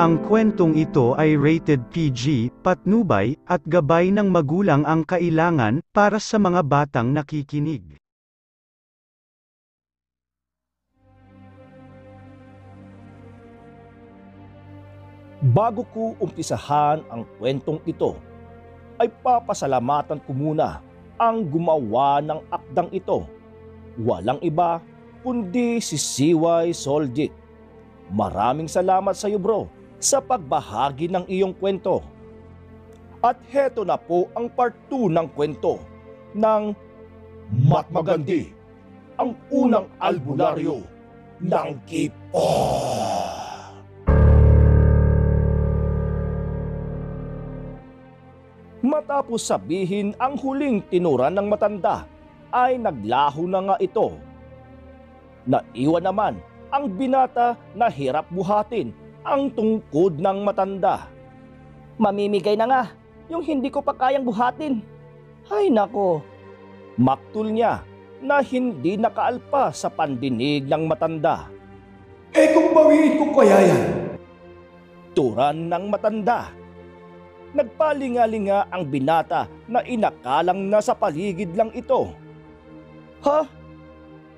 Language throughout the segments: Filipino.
Ang kwentong ito ay rated PG, patnubay, at gabay ng magulang ang kailangan para sa mga batang nakikinig. Bago ko umpisahan ang kwentong ito, ay papasalamatan ko muna ang gumawa ng akdang ito. Walang iba kundi si CY Soldic. Maraming salamat sa iyo, bro, sa pagbahagi ng iyong kwento. At heto na po ang part 2 ng kwento ng Matmagandi, ang unang albularyo ng K-pop. Matapos sabihin ang huling tinuran ng matanda, ay naglaho na nga ito. Naiwan naman ang binata na hirap buhatin ang tungkod ng matanda. Mamimigay na nga, yung hindi ko pa kayang buhatin. Ay nako. Maktul niya na hindi nakaalpa sa pandinig ng matanda. Kung bawiin ko kaya yan? Turan ng matanda. Nagpalingalinga ang binata na inakalang nasa paligid lang ito. Ha?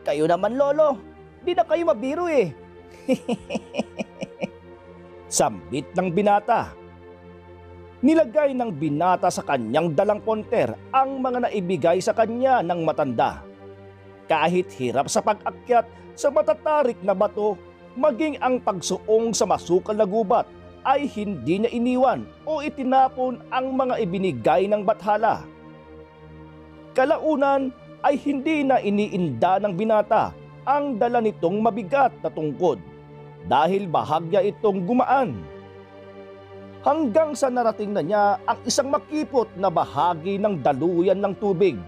Kayo naman, lolo. Di na kayo mabiro eh. Sambit ng binata. Nilagay ng binata sa kanyang dalang ponter ang mga naibigay sa kanya ng matanda. Kahit hirap sa pag-akyat sa matatarik na bato, maging ang pagsuong sa masukal na gubat, ay hindi niya iniwan o itinapon ang mga ibinigay ng bathala. Kalaunan ay hindi na iniinda ng binata ang dala nitong mabigat na tungkod dahil bahagya itong gumaan. Hanggang sa narating na niya ang isang makipot na bahagi ng daluyan ng tubig.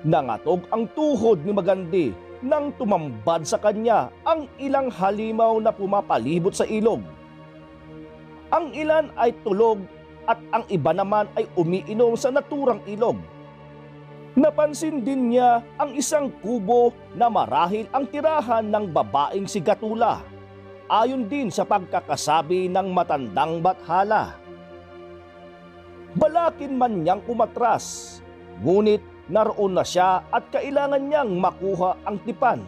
Nangatog ang tuhod ni Magandi nang tumambad sa kanya ang ilang halimaw na pumapalibot sa ilog. Ang ilan ay tulog at ang iba naman ay umiinom sa naturang ilog. Napansin din niya ang isang kubo na marahil ang tirahan ng babaeng si Gatula, ayon din sa pagkakasabi ng matandang bathala. Balakin man niyang umatras, ngunit naroon na siya at kailangan niyang makuha ang tipan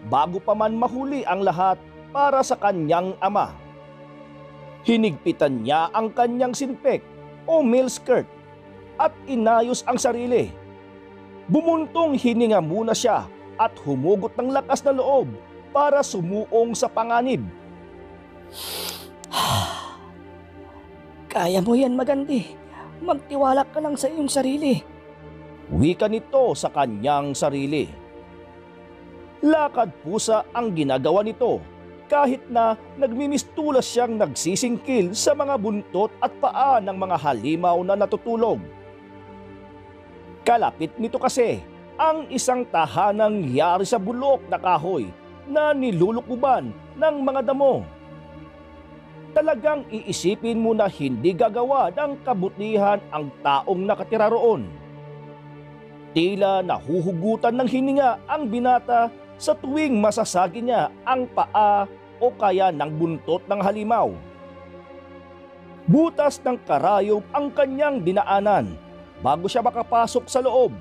bago pa man mahuli ang lahat para sa kanyang ama. Hinigpitan niya ang kanyang sinpek o miniskirt at inayos ang sarili. Bumuntong hininga muna siya at humugot ng lakas na loob para sumuong sa panganib. Kaya mo yan, Magandi. Magtiwala ka lang sa iyong sarili. Wika nito sa kanyang sarili. Lakad pusa ang ginagawa nito kahit na nagmimistulas siyang nagsisingkil sa mga buntot at paa ng mga halimaw na natutulog. Kalapit nito kasi ang isang tahanang yari sa bulok na kahoy na nilulukuban ng mga damo. Talagang iisipin mo na hindi gagawa ng kabutihan ang taong nakatira roon. Tila nahuhugutan ng hininga ang binata sa tuwing masasagi niya ang paa o kaya ng buntot ng halimaw. Butas ng karayom ang kanyang dinaanan bago siya makapasok sa loob.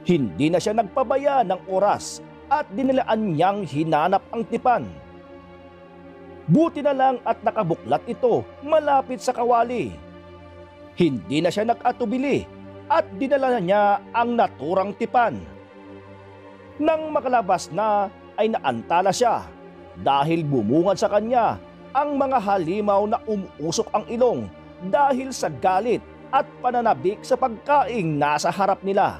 Hindi na siya nagpabaya ng oras at dinilaan niyang hinanap ang tipan. Buti na lang at nakabuklat ito malapit sa kawali. Hindi na siya nag-atubili at dinala niya ang naturang tipan. Nang makalabas na ay naantala siya dahil bumungad sa kanya ang mga halimaw na umuusok ang ilong dahil sa galit at pananabik sa pagkaing nasa harap nila.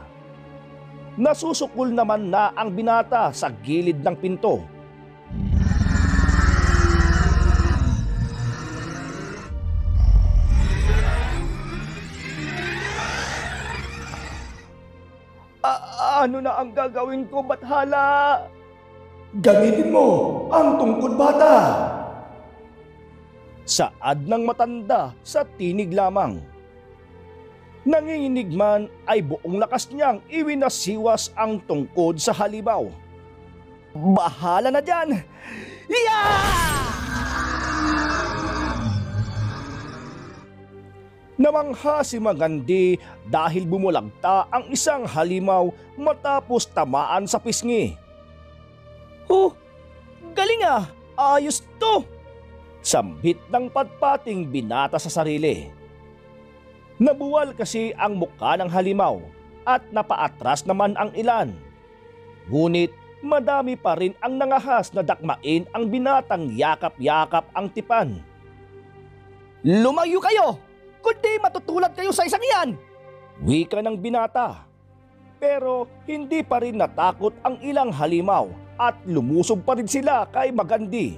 Nasusukol naman na ang binata sa gilid ng pinto. Ano na ang gagawin ko, bathala? Gamitin mo ang tungkod bata. Saad ng matanda sa tinig lamang. Nanginginig man ay buong lakas niyang iwinasiwas ang tungkod sa halimaw. Bahala na dyan! Yeah! Namangha si Magandi dahil bumulagta ang isang halimaw matapos tamaan sa pisngi. Oh, galing ah! Ayos to! Sambit ng patpating binata sa sarili. Nabuwal kasi ang mukha ng halimaw at napaatras naman ang ilan. Ngunit madami pa rin ang nangahas na dakmain ang binatang yakap-yakap ang tipan. Lumayo kayo! Kundi matutulad kayo sa isang iyan! Wika ng binata. Pero hindi pa rin natakot ang ilang halimaw at lumusob pa rin sila kay Magandi.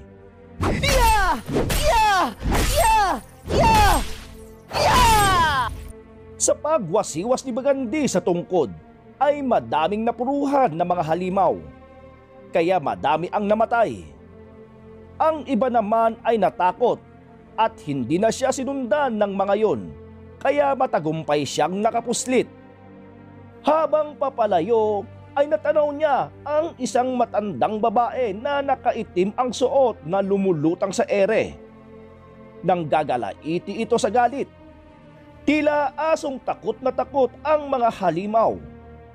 Yeah! Yeah! Yeah! Yeah! Yeah! Sa pagwasiwas ni Magandi sa tungkod ay madaming napuruhan na mga halimaw. Kaya madami ang namatay. Ang iba naman ay natakot at hindi na siya sinundan ng mga yon, kaya matagumpay siyang nakapuslit. Habang papalayo ay natanaw niya ang isang matandang babae na nakaitim ang suot na lumulutang sa ere. Nang gagalaiti ito sa galit. Tila asong takot na takot ang mga halimaw,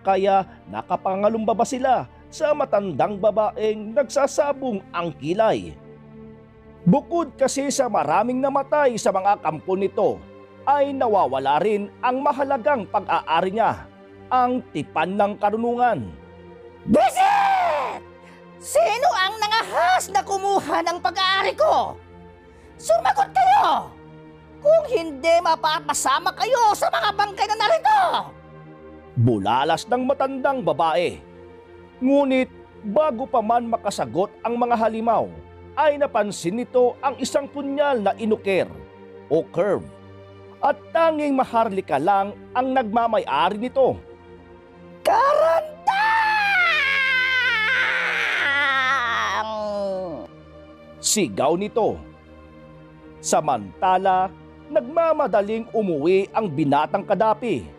kaya nakapangalumbaba sila sa matandang babaeng nagsasabong ang kilay. Bukod kasi sa maraming namatay sa mga kampo nito, ay nawawala rin ang mahalagang pag-aari niya, ang tipan ng karunungan. Buset! Sino ang nangahas na kumuha ng pag-aari ko? Sumagot kayo! Kung hindi, mapapasama kayo sa mga bangkay na narito! Bulalas ng matandang babae. Ngunit bago pa man makasagot ang mga halimaw, ay napansin nito ang isang punyal na inuker o curve. At tanging maharlika lang ang nagmamay-ari nito. Karandang! Sigaw nito. Samantala, nagmamadaling umuwi ang binatang kadapi.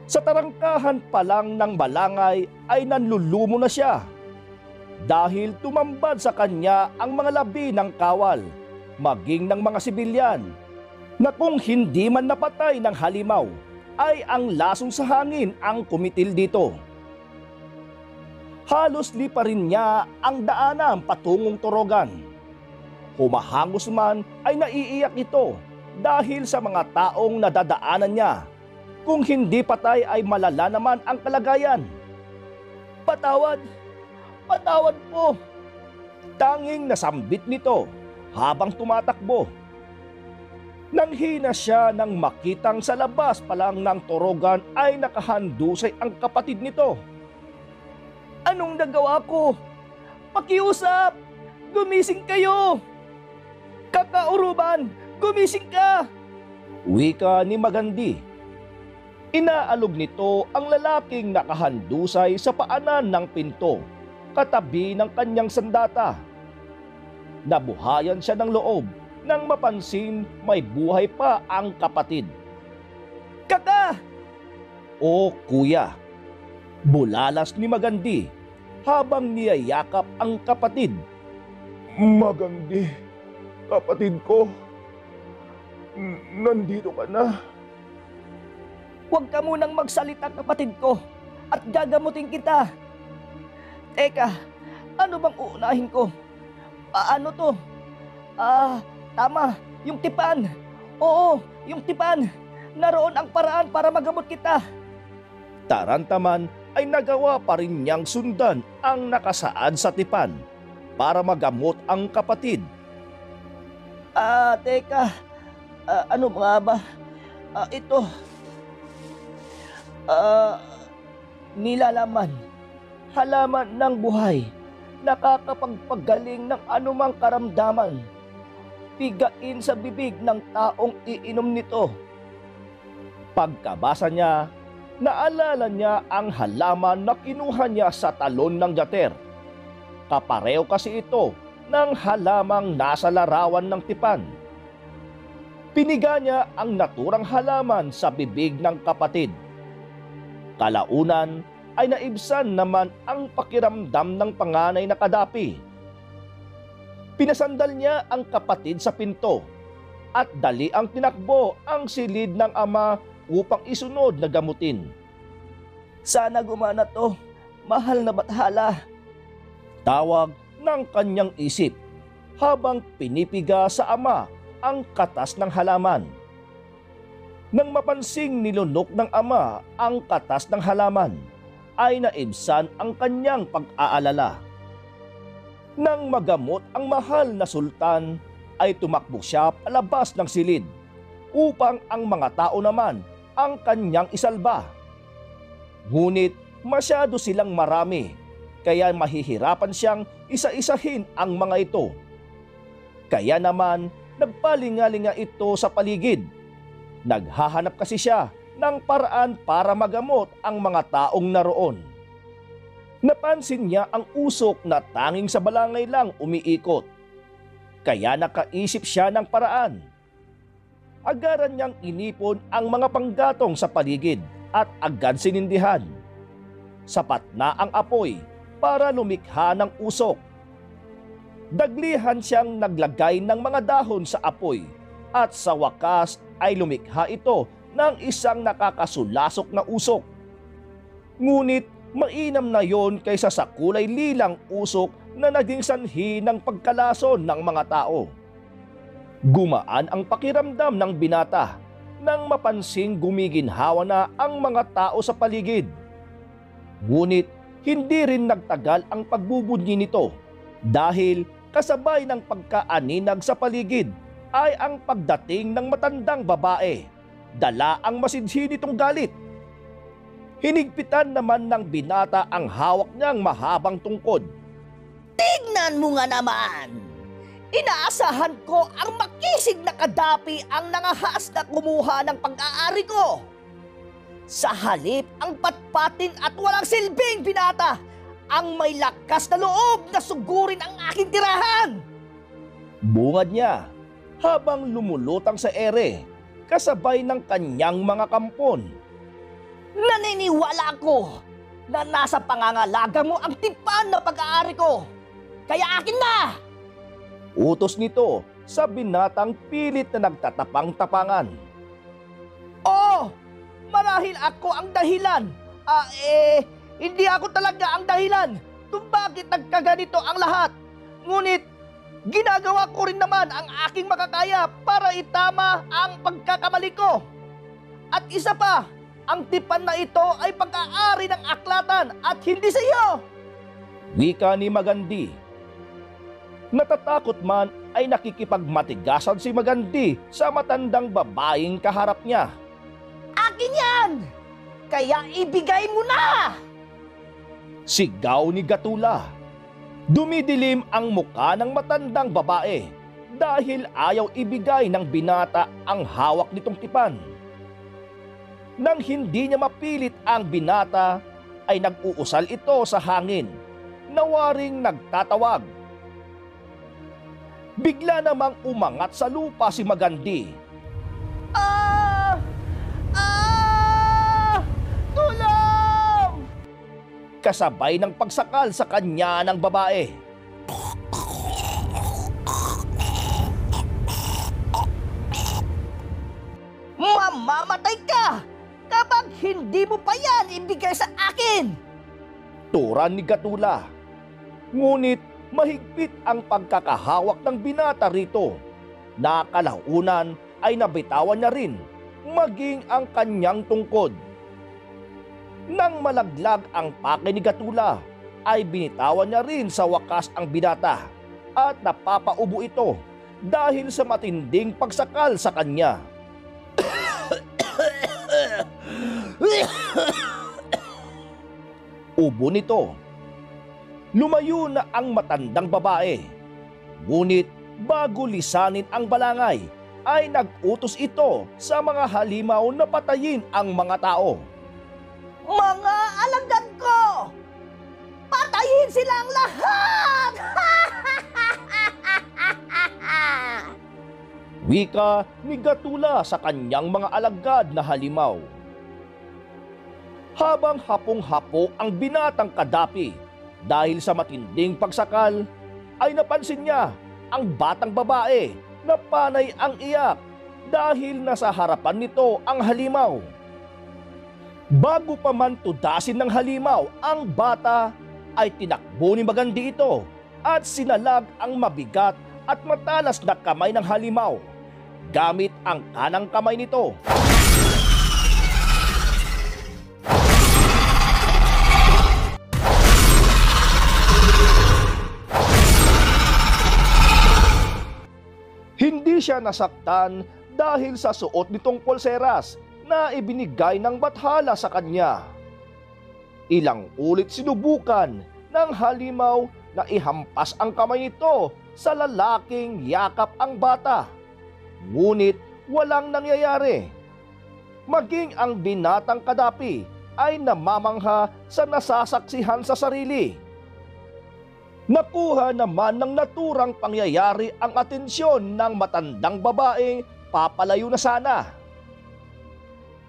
Sa tarangkahan pa lang ng balangay ay nanlulumo na siya. Dahil tumambad sa kanya ang mga labi ng kawal, maging ng mga sibilyan, na kung hindi man napatay ng halimaw, ay ang lasong sa hangin ang kumitil dito. Halos lipa rin niya ang daanan patungong Torogan. Humahangos man ay naiiyak ito dahil sa mga taong nadadaanan niya. Kung hindi patay ay malala naman ang kalagayan. Patawad! Patawad po! Tanging nasambit nito habang tumatakbo. Nanghina siya nang makitang sa labas pa lang ng Torogan ay nakahandusay ang kapatid nito. Anong nagawa ko? Pakiusap! Gumising kayo! Kakauruban! Gumising ka! Wika ni Magandi. Inaalog nito ang lalaking nakahandusay sa paanan ng pinto, katabi ng kanyang sandata. Nabuhayan siya ng loob nang mapansin may buhay pa ang kapatid. Kaka! O kuya! Bulalas ni Magandi habang niyayakap ang kapatid. Magandi, kapatid ko. Nandito ka na. Huwag ka munang magsalita, kapatid ko, at gagamutin kita. Teka, ano bang uunahin ko? Ano to? Tama, yung tipan. Oo, yung tipan. Naroon ang paraan para magamot kita. Tarantaman ay nagawa pa rin niyang sundan ang nakasaad sa tipan para magamot ang kapatid. Teka, ano nga ba? Ito. Nilalaman. Halaman ng buhay. Nakakapagpagaling ng anumang karamdaman. Pigain sa bibig ng taong iinom nito. Pagkabasa niya, naalala niya ang halaman na kinuha niya sa talon ng gater. Kapareho kasi ito ng halamang nasa larawan ng tipan. Piniga niya ang naturang halaman sa bibig ng kapatid. Kalaunan ay naibsan naman ang pakiramdam ng panganay na kadapi. Pinasandal niya ang kapatid sa pinto at dali ang tinakbo ang silid ng ama upang isunod na gamutin. Sana gumana to, mahal na bathala. Tawag ng kanyang isip habang pinipiga sa ama ang katas ng halaman. Nang mapansing nilunok ng ama ang katas ng halaman, ay naibsan ang kanyang pag-aalala. Nang magamot ang mahal na sultan, ay tumakbo siya palabas ng silid upang ang mga tao naman ang kanyang isalba. Ngunit masyado silang marami, kaya mahihirapan siyang isa-isahin ang mga ito. Kaya naman nagpalingalinga ito sa paligid. Naghahanap kasi siya ng paraan para magamot ang mga taong naroon. Napansin niya ang usok na tanging sa balangay lang umiikot. Kaya nakaisip siya ng paraan. Agaran niyang inipon ang mga panggatong sa paligid at agad sinindihan. Sapat na ang apoy para lumikha ng usok. Daglihan siyang naglagay ng mga dahon sa apoy at sa wakas ay lumikha ito ng isang nakakasulasok na usok. Ngunit mainam na yon kaysa sa kulay lilang usok na naging sanhi ng pagkalason ng mga tao. Gumaan ang pakiramdam ng binata nang mapansing gumiginhawa na ang mga tao sa paligid. Ngunit hindi rin nagtagal ang pagbubunyi nito dahil kasabay ng pagkaaninag sa paligid ay ang pagdating ng matandang babae. Dala ang masidhi nitong galit. Hinigpitan naman ng binata ang hawak niyang mahabang tungkod. Tignan mo nga naman! Inaasahan ko ang makisig na kadapi ang nangahas na kumuha ng pag-aari ko. Sa halip ang patpatin at walang silbing binata ang may lakas na loob na sugurin ang aking tirahan. Bungad niya habang lumulutang sa ere kasabay ng kanyang mga kampon. Naniniwala ako na nasa pangangalaga mo ang tipan na pag-aari ko. Kaya akin na! Utos nito sa binatang pilit na nagtatapang-tapangan. Oh! Marahil ako ang dahilan. Hindi ako talaga ang dahilan kung bakit nagkaganito ang lahat. Ngunit, ginagawa ko rin naman ang aking makakaya para itama ang pagkakamali ko. At isa pa, ang tipan na ito ay pag-aari ng aklatan at hindi sa iyo. Wika ni Magandi. Natatakot man ay nakikipagmatigasan si Magandi sa matandang babaeng kaharap niya. Akin yan! Kaya ibigay mo na! Sigaw ni Gatula. Dumidilim ang muka ng matandang babae dahil ayaw ibigay ng binata ang hawak nitong tipan. Nang hindi niya mapilit ang binata, ay nag-uusal ito sa hangin, nawaring nagtatawag. Bigla namang umangat sa lupa si Magandi. Tulong! Kasabay ng pagsakal sa kanya ng babae. Mamamatay ka kapag hindi mo pa yan ibigay sa akin! Turan ni Gatula. Ngunit mahigpit ang pagkakahawak ng binata rito. Nakalaunan ay nabitawan niya rin maging ang kanyang tungkod. Nang malaglag ang pake ni Gatula, ay binitawan niya rin sa wakas ang binata at napapaubo ito dahil sa matinding pagsakal sa kanya. Ubo nito. Lumayo na ang matandang babae. Ngunit bago lisanin ang balangay, ay nag-utos ito sa mga halimaw na patayin ang mga tao. Mga alagad ko! Patayin silang lahat! Wika ni Gatula sa kanyang mga alagad na halimaw. Habang hapong-hapo ang binatang kadapi dahil sa matinding pagsakal, ay napansin niya ang batang babae na panay ang iyak dahil nasa harapan nito ang halimaw. Bago pa man tudasin ng halimaw ang bata, ay tinakbo ni Magandi ito at sinalag ang mabigat at matalas na kamay ng halimaw gamit ang kanang kamay nito. Hindi siya nasaktan dahil sa suot nitong pulseras na ibinigay ng bathala sa kanya. Ilang ulit sinubukan ng halimaw na ihampas ang kamay nito sa lalaking yakap ang bata. Ngunit walang nangyayari. Maging ang binatang kadapi ay namamangha sa nasasaksihan sa sarili. Nakuha naman ng naturang pangyayari ang atensyon ng matandang babaeng papalayo na sana.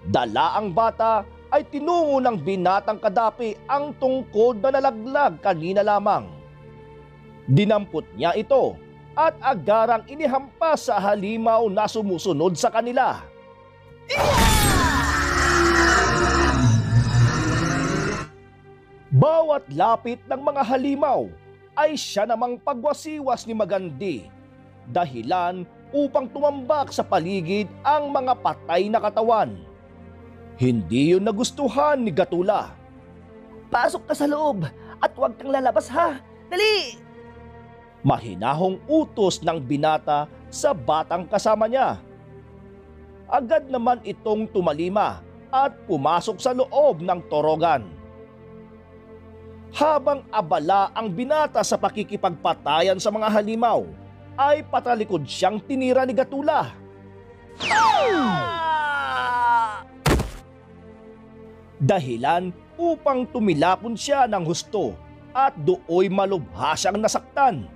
Dala ang bata ay tinungo ng binatang kadapi ang tungkod na nalaglag kanina lamang. Dinampot niya ito at agarang inihampas sa halimaw na sumusunod sa kanila. Bawat lapit ng mga halimaw ay siya namang pagwasiwas ni Magandi, dahilan upang tumambak sa paligid ang mga patay na katawan. Hindi yun nagustuhan ni Gatula. Pasok ka sa loob at huwag kang lalabas ha. Dali! Mahinahong utos ng binata sa batang kasama niya. Agad naman itong tumalima at pumasok sa loob ng torogan. Habang abala ang binata sa pakikipagpatayan sa mga halimaw, ay patalikod siyang tinira ni Gatula. Dahilan upang tumilapon siya ng husto at dooy malubha siyang nasaktan.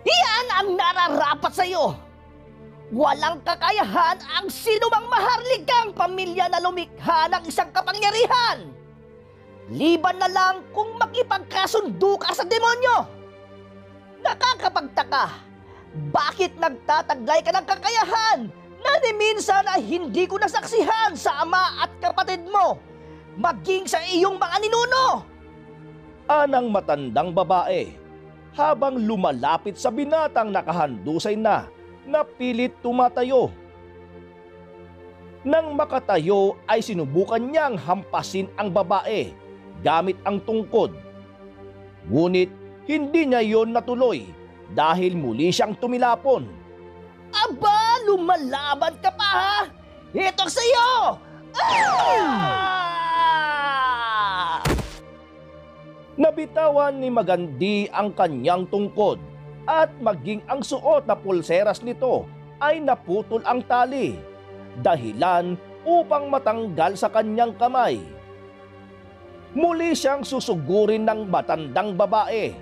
Yan ang nararapat sa iyo. Walang kakayahan ang sinumang maharlikang pamilya na lumikha ng isang kapangyarihan. Liban na lang kung makipagkasundo ka sa demonyo. Nakakapagtaka, bakit nagtataglay ka ng kakayahan na ni minsan ay hindi ko nasaksihan sa ama at kapatid mo, maging sa iyong mga ninuno? Anang matandang babae, habang lumalapit sa binatang nakahandusay na pilit tumatayo. Nang makatayo ay sinubukan niyang hampasin ang babae gamit ang tungkod. Ngunit hindi niya yon natuloy dahil muli siyang tumilapon. Aba, lumalaban ka pa ha? Ito sa iyo! Nabitawan ni Magandi ang kanyang tungkod at maging ang suot na pulseras nito ay naputol ang tali, dahilan upang matanggal sa kanyang kamay. Muli siyang susugurin ng matandang babae,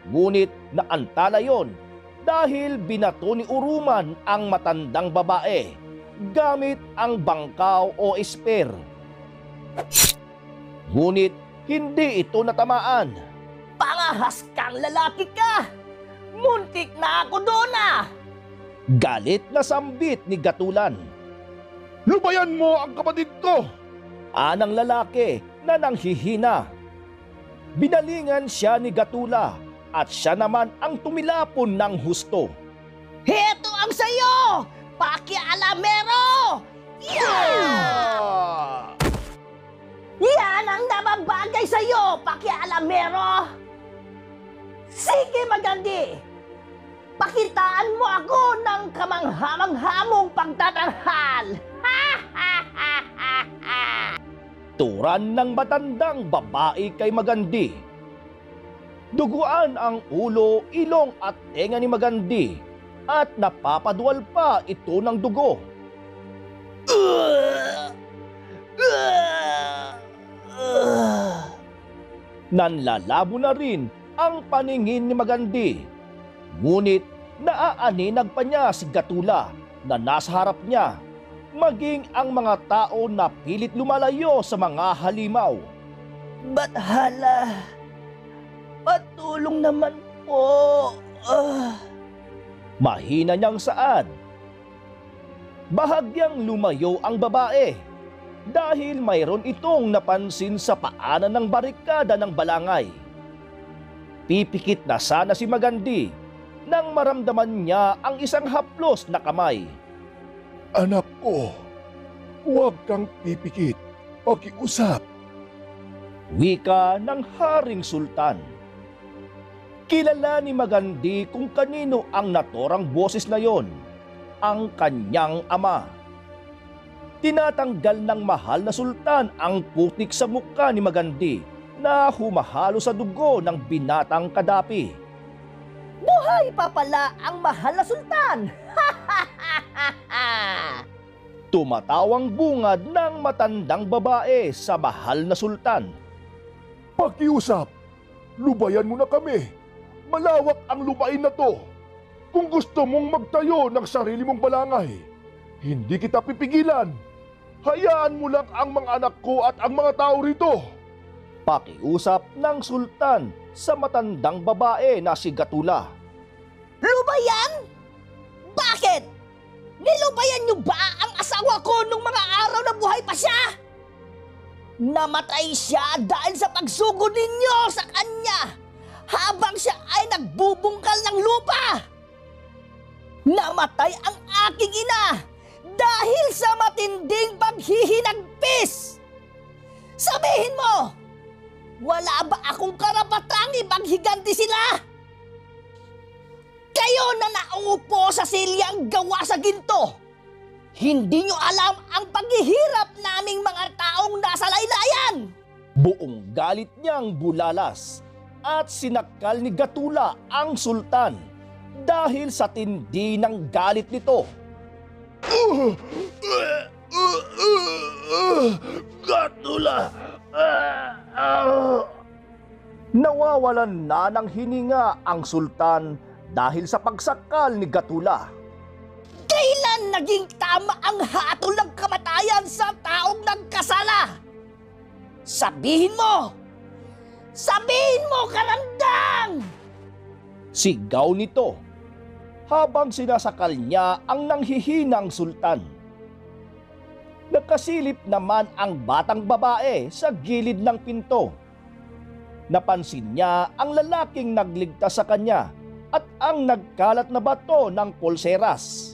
ngunit naantala yon dahil binato ni Uruman ang matandang babae gamit ang bangkaw o spear. Ngunit hindi ito natamaan. Pangahas kang lalaki ka! Muntik na ako doon ah! Galit na sambit ni Gatulan. Lubayan mo ang kapatid ko! Anang lalaki na nanghihina. Binalingan siya ni Gatula at siya naman ang tumilapon ng husto. Heto ang sayo! Pakialamero! Yeah! Yan ang nababagay sa'yo, pakialamero! Sige, Magandi! Pakitaan mo ako ng kamanghamang-hamong pagtatanghal! Turan ng matandang babae kay Magandi. Duguan ang ulo, ilong at tenga ni Magandi at napapadwal pa ito ng dugo. Nanlalabo na rin ang paningin ni Magandi. Ngunit naaaninag pa niya si Gatula na nasa harap niya, maging ang mga tao na pilit lumalayo sa mga halimaw. Bathala, patulong naman po. Mahina niyang saad. Bahagyang lumayo ang babae dahil mayroon itong napansin sa paanan ng barikada ng balangay. Pipikit na sana si Magandi nang maramdaman niya ang isang haplos na kamay. Anak ko, huwag kang pipikit. Pakiusap. Wika ng Haring Sultan. Kilala ni Magandi kung kanino ang naturang boses na yon, ang kanyang ama. Tinatanggal ng mahal na sultan ang putik sa mukha ni Magandi na humahalo sa dugo ng binatang kadapi. Buhay pa pala ang mahal na sultan! Tumatawang bungad ng matandang babae sa mahal na sultan. Pakiusap. Lubayan mo na kami. Malawak ang lupain na to. Kung gusto mong magtayo ng sarili mong balangay, hindi kita pipigilan. Hayaan mo lang ang mga anak ko at ang mga tao rito. Pakiusap ng sultan sa matandang babae na si Gatula. Lubayan? Bakit? Nilubayan niyo ba ang asawa ko nung mga araw na buhay pa siya? Namatay siya dahil sa pagsugod ninyo sa kanya habang siya ay nagbubungkal ng lupa. Namatay ang aking ina dahil sa matinding paghihinagpis. Sabihin mo, wala ba akong karapatang ipaghiganti sila? Kayo na nauupo sa silyang gawa sa ginto, hindi nyo alam ang paghihirap naming mga taong nasa laylayan. Buong galit niyang bulalas at sinakal ni Gatula ang sultan dahil sa tindi ng galit nito. Gatula! Nawawalan na ng hininga ang sultan dahil sa pagsakal ni Gatula. Kailan naging tama ang hatol ng kamatayan sa taong nagkasala? Sabihin mo! Sabihin mo, karandang! Sigaw nito habang sinasakal niya ang nanghihinang sultan. Nakasilip naman ang batang babae sa gilid ng pinto. Napansin niya ang lalaking nagligtas sa kanya at ang nagkalat na bato ng pulseras.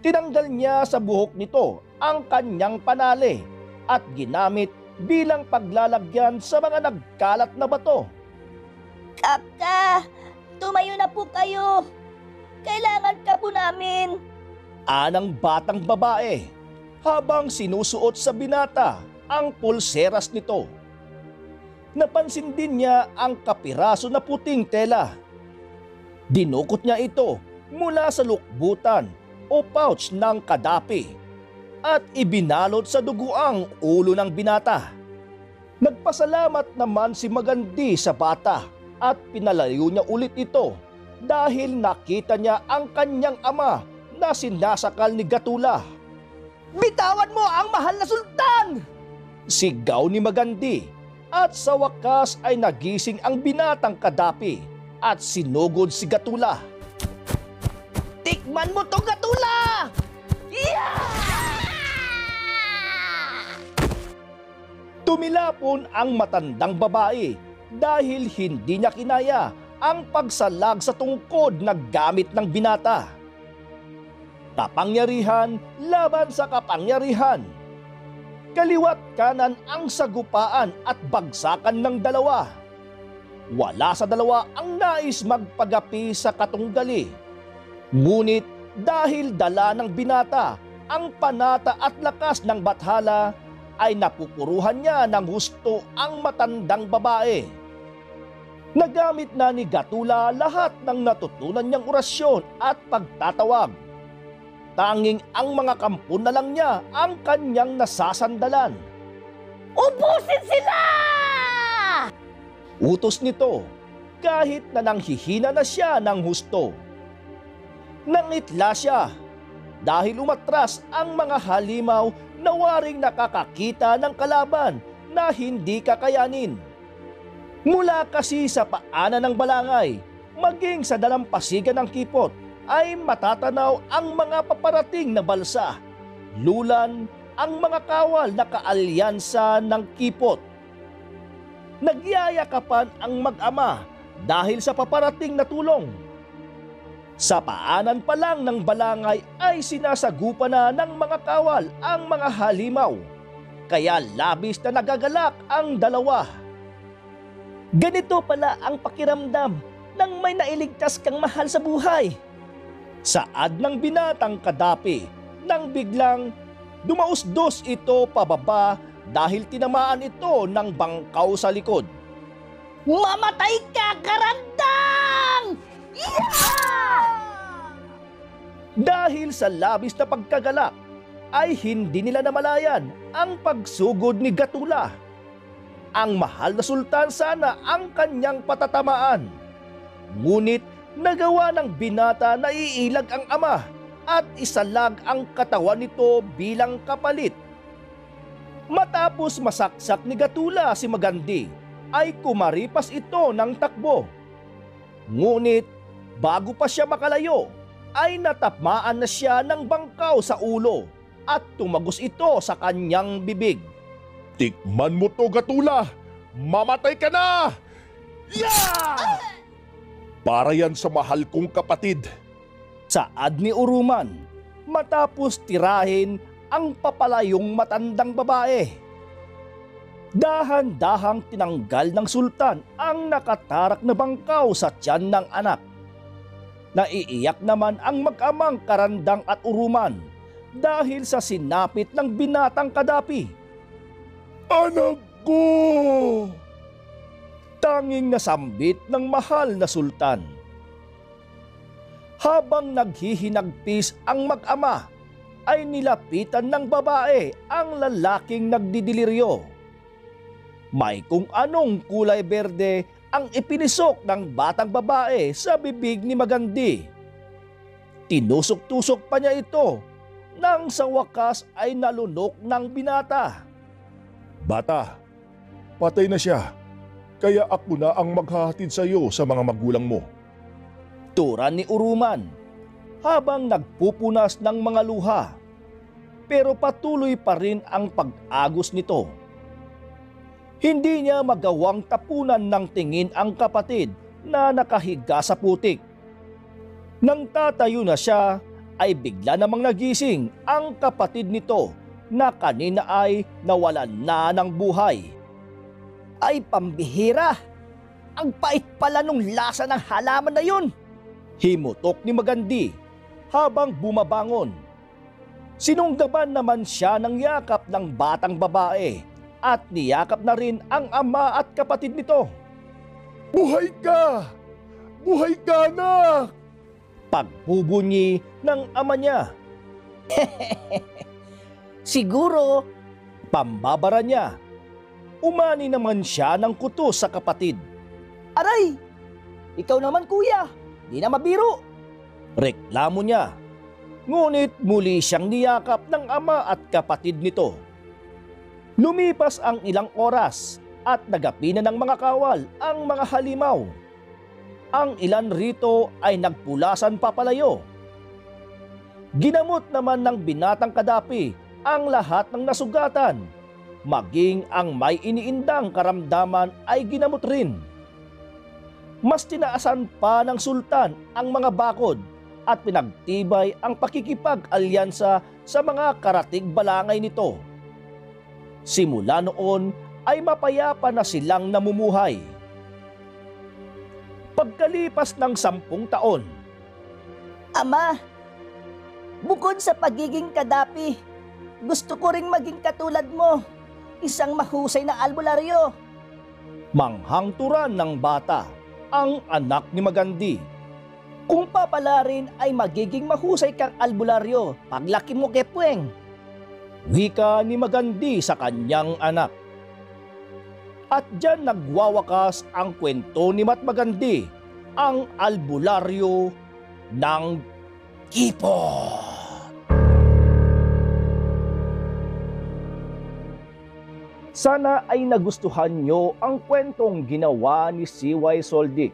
Tinanggal niya sa buhok nito ang kanyang panali at ginamit bilang paglalagyan sa mga nagkalat na bato. Kaka, tumayo na po kayo. Kailangan ka po namin. Anang batang babae habang sinusuot sa binata ang pulseras nito. Napansin din niya ang kapiraso na puting tela. Dinukot niya ito mula sa lukbutan o pouch ng kadapi at ibinalot sa duguang ulo ng binata. Nagpasalamat naman si Magandi sa bata at pinalayo niya ulit ito dahil nakita niya ang kanyang ama na sinasakal ni Gatula. Bitawan mo ang mahal na sultan! Sigaw ni Magandi at sa wakas ay nagising ang binatang kadapi at sinugod si Gatula. Tikman mo to, Gatula! Yeah! Tumilapon ang matandang babae dahil hindi niya kinaya ang pagsalag sa tungkod na gamit ng binata. Kapangyarihan laban sa kapangyarihan. Kaliwat kanan ang sagupaan at bagsakan ng dalawa. Wala sa dalawa ang nais magpagapi sa katunggali. Ngunit dahil dala ng binata ang panata at lakas ng bathala, ay napupuruhan niya ng husto ang matandang babae. Nagamit na ni Gatula lahat ng natutunan niyang orasyon at pagtatawag. Tanging ang mga kampo na lang niya ang kanyang nasasandalan. Ubusin sila! Utos nito kahit na nanghihina na siya ng husto. Nangitla siya dahil umatras ang mga halimaw na waring nakakakita ng kalaban na hindi kakayanin. Mula kasi sa paanan ng balangay, maging sa dalampasigan ng kipot, ay matatanaw ang mga paparating na balsa, lulan, ang mga kawal na kaalyansa ng kipot. Nagyayakapan ang mag-ama dahil sa paparating na tulong. Sa paanan pa lang ng balangay ay sinasagupa na ng mga kawal ang mga halimaw, kaya labis na nagagalak ang dalawa. Ganito pala ang pakiramdam nang may nailigtas kang mahal sa buhay. Saad ng binatang kadapi nang biglang dumausdos ito pababa dahil tinamaan ito ng bangkaw sa likod. Mamatay ka, karandang! Yeah! Dahil sa labis na pagkagalak ay hindi nila namalayan ang pagsugod ni Gatula. Ang mahal na sultan sana ang kanyang patatamaan. Ngunit nagawa ng binata na iilag ang ama at isalag ang katawan nito bilang kapalit. Matapos masaksak ni Gatula si Magandi, ay kumaripas ito ng takbo. Ngunit bago pa siya makalayo, ay natapmaan na siya ng bangkaw sa ulo at tumagos ito sa kanyang bibig. Tikman mo to, Gatula! Mamatay ka na! Yeah! Para yan sa mahal kong kapatid. Saad ni Uruman matapos tirahin ang papalayong matandang babae. Dahan-dahang tinanggal ng sultan ang nakatarak na bangkaw sa tiyan ng anak. Naiiyak naman ang mag-amang Karandang at Uruman dahil sa sinapit ng binatang kadapi. Anak ko! Tanging nasambit ng mahal na sultan. Habang naghihinagpis ang mag-ama, ay nilapitan ng babae ang lalaking nagdidiliryo. May kung anong kulay berde ang ipinisok ng batang babae sa bibig ni Magandi. Tinusok-tusok pa niya ito nang sa wakas ay nalunok ng binata. Bata, patay na siya. Kaya ako na ang maghahatid sa iyo sa mga magulang mo. Turan ni Uruman habang nagpupunas ng mga luha. Pero patuloy pa rin ang pag-agos nito. Hindi niya magawang tapunan ng tingin ang kapatid na nakahiga sa putik. Nang tatayo na siya, ay bigla namang nagising ang kapatid nito na kanina ay nawalan na ng buhay. Ay pambihira! Ang pait pala nung lasa ng halaman na yun! Himutok ni Magandi habang bumabangon. Sinunggaban naman siya ng yakap ng batang babae at niyakap na rin ang ama at kapatid nito. Buhay ka! Buhay ka, anak! Pagbubunyi ng ama niya. Siguro, Pambabara niya. Umani naman siya ng kutos sa kapatid. aray! Ikaw naman kuya, di na mabiro. Reklamo niya. Ngunit muli siyang niyakap ng ama at kapatid nito. Lumipas ang ilang oras at nagapi na ng mga kawal ang mga halimaw. Ang ilan rito ay nagpulasan papalayo. Ginamot naman ng binatang kadapi ang lahat ng nasugatan. Maging ang may iniindang karamdaman ay ginamot rin. Mas tinaasan pa ng sultan ang mga bakod at pinagtibay ang pakikipag-alyansa sa mga karatig balangay nito. Simula noon ay mapayapa na silang namumuhay. Pagkalipas ng 10 taon, Ama, bukod sa pagiging kadapi, gusto ko ring maging katulad mo, isang mahusay na albularyo. manghangturan ng bata ang anak ni Magandi. Kung papalarin ay magiging mahusay kang albularyo paglaki mo kepweng. Wika ni Magandi sa kanyang anak. At diyan nagwawakas ang kwento ni Magandi, ang albularyo ng Kipot. Sana ay nagustuhan nyo ang kwentong ginawa ni CY Soldic.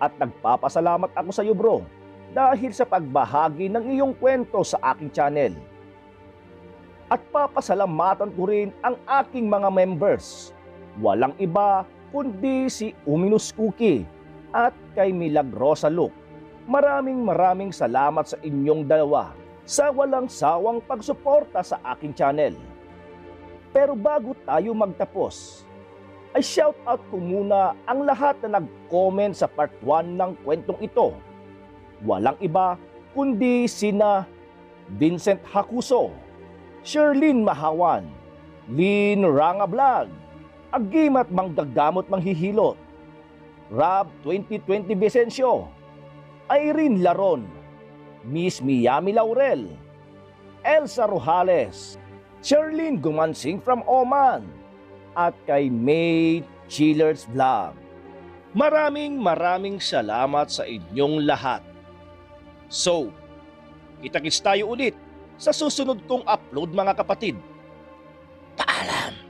At nagpapasalamat ako sa iyo bro dahil sa pagbahagi ng iyong kwento sa aking channel. At papasalamatan ko rin ang aking mga members. Walang iba kundi si Uminous Cookie at kay Milagrosa Look. Maraming salamat sa inyong dalawa sa walang sawang pagsuporta sa aking channel. Pero bago tayo magtapos, ay shoutout ko muna ang lahat na nag-comment sa part 1 ng kwentong ito. Walang iba kundi sina Vincent Hakuso, Sherlyn Mahawan, Lynn Rangablog, Agimat Manggagamot Manghihilot, Rab 2020 Vicencio, Irene Laron, Miss Miami Laurel, Elsa Rojales, Sherlyn Gumansing from Oman, at kay May Chillers Vlog. Maraming salamat sa inyong lahat. So, kita-kits tayo ulit sa susunod kong upload mga kapatid. Paalam!